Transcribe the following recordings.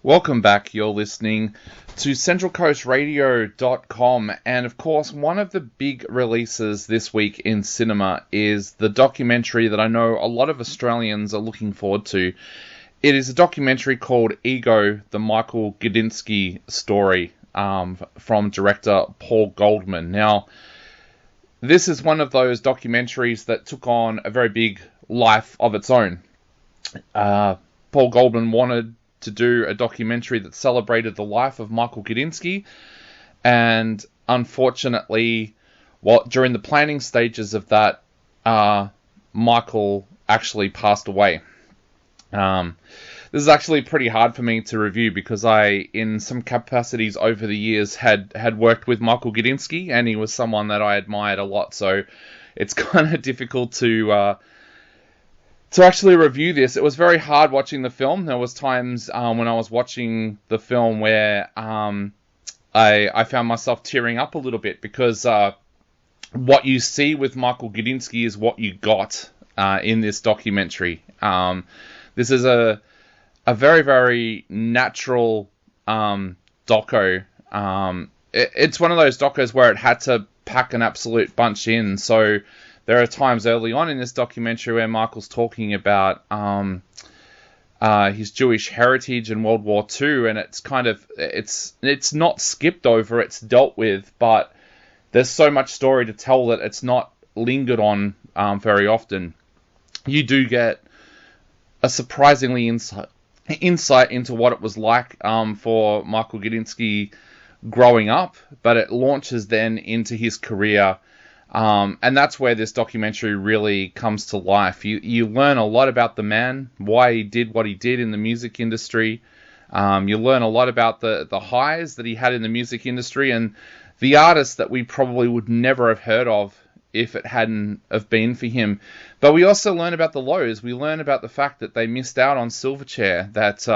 Welcome back. You're listening to centralcoastradio.com, and of course, one of the big releases this week in cinema is the documentary that I know a lot of Australians are looking forward to. It is a documentary called Ego, the Michael Gudinski story, from director Paul Goldman. Now, this is one of those documentaries that took on a very big life of its own. Paul Goldman wanted to do a documentary that celebrated the life of Michael Gudinski, and unfortunately, during the planning stages of that, Michael actually passed away. This is actually pretty hard for me to review because I, in some capacities over the years, had worked with Michael Gudinski, and he was someone that I admired a lot, so it's kind of difficult to actually review this. It was very hard watching the film. There was times when I was watching the film where I found myself tearing up a little bit because what you see with Michael Gudinski is what you got in this documentary. This is a very, very natural doco. It's one of those docos where it had to pack an absolute bunch in, so there are times early on in this documentary where Michael's talking about his Jewish heritage in World War II, and it's kind of it's not skipped over, it's dealt with, but there's so much story to tell that it's not lingered on very often. You do get a surprisingly insight into what it was like for Michael Gudinski growing up, but it launches then into his career. And that's where this documentary really comes to life. You learn a lot about the man, why he did what he did in the music industry. You learn a lot about the highs that he had in the music industry and the artists that we probably would never have heard of if it hadn't have been for him. But we also learn about the lows. We learn about the fact that they missed out on Silverchair, that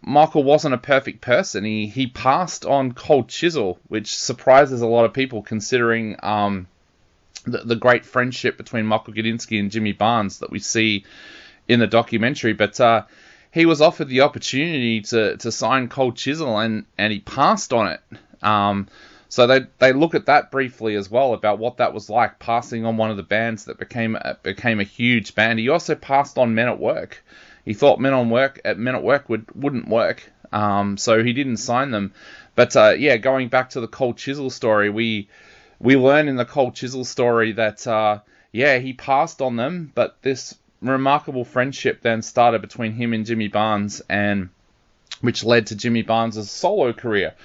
Michael wasn't a perfect person. He passed on Cold Chisel, which surprises a lot of people considering the great friendship between Michael Gudinski and Jimmy Barnes that we see in the documentary. But he was offered the opportunity to sign Cold Chisel, and he passed on it. So they look at that briefly as well, about what that was like, passing on one of the bands that became a huge band. He also passed on Men at Work. He thought Men at Work wouldn't work, so he didn't sign them. But going back to the Cold Chisel story, we learn in the Cold Chisel story that he passed on them, but this remarkable friendship then started between him and Jimmy Barnes, and which led to Jimmy Barnes' solo career.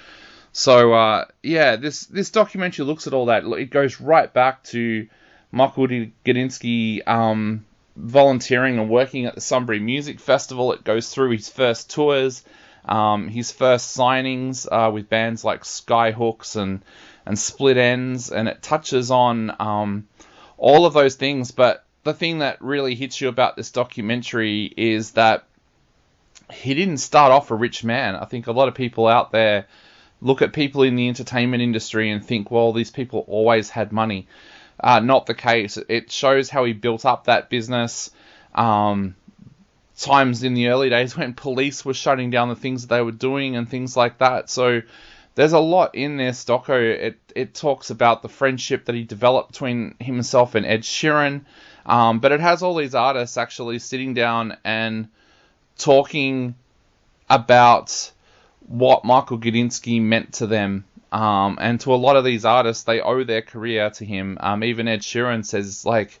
So this documentary looks at all that. It goes right back to Michael Gudinski volunteering and working at the Sunbury Music Festival. It goes through his first tours, his first signings with bands like Skyhooks and Split Ends, and it touches on all of those things. But the thing that really hits you about this documentary is that he didn't start off a rich man. I think a lot of people out there look at people in the entertainment industry and think, well, these people always had money. Not the case. It shows how he built up that business. Times in the early days when police were shutting down the things that they were doing and things like that. So there's a lot in this doco. It talks about the friendship that he developed between himself and Ed Sheeran. But it has all these artists actually sitting down and talking about what Michael Gudinski meant to them. And to a lot of these artists, they owe their career to him. Even Ed Sheeran says, like,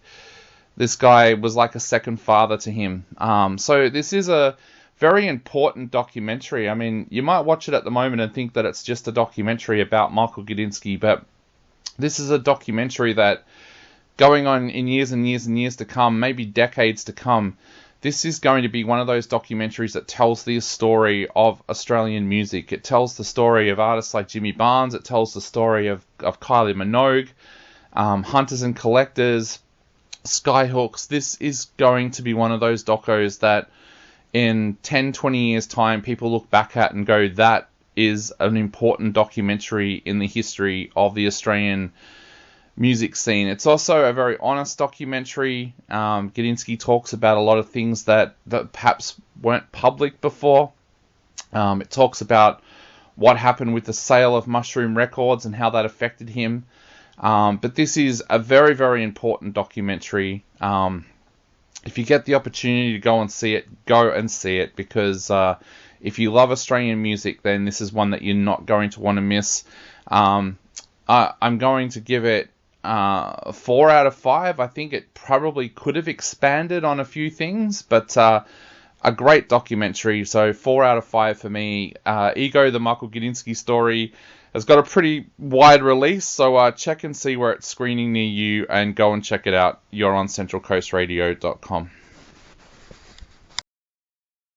this guy was like a second father to him. So this is a very important documentary. I mean, you might watch it at the moment and think that it's just a documentary about Michael Gudinski, but this is a documentary that, going on in years and years and years to come, maybe decades to come, this is going to be one of those documentaries that tells the story of Australian music. It tells the story of artists like Jimmy Barnes. It tells the story of Kylie Minogue, Hunters and Collectors, Skyhooks. This is going to be one of those docos that in 10, 20 years' time, people look back at and go, that is an important documentary in the history of the Australian music scene. It's also a very honest documentary. Gudinski talks about a lot of things that perhaps weren't public before. It talks about what happened with the sale of Mushroom Records and how that affected him. But this is a very, very important documentary. If you get the opportunity to go and see it, because if you love Australian music, then this is one that you're not going to want to miss. I'm going to give it 4 out of 5. I think it probably could have expanded on a few things, but a great documentary. So 4 out of 5 for me. Ego, the Michael Gudinski story, has got a pretty wide release, so check and see where it's screening near you, and go and check it out. You're on centralcoastradio.com.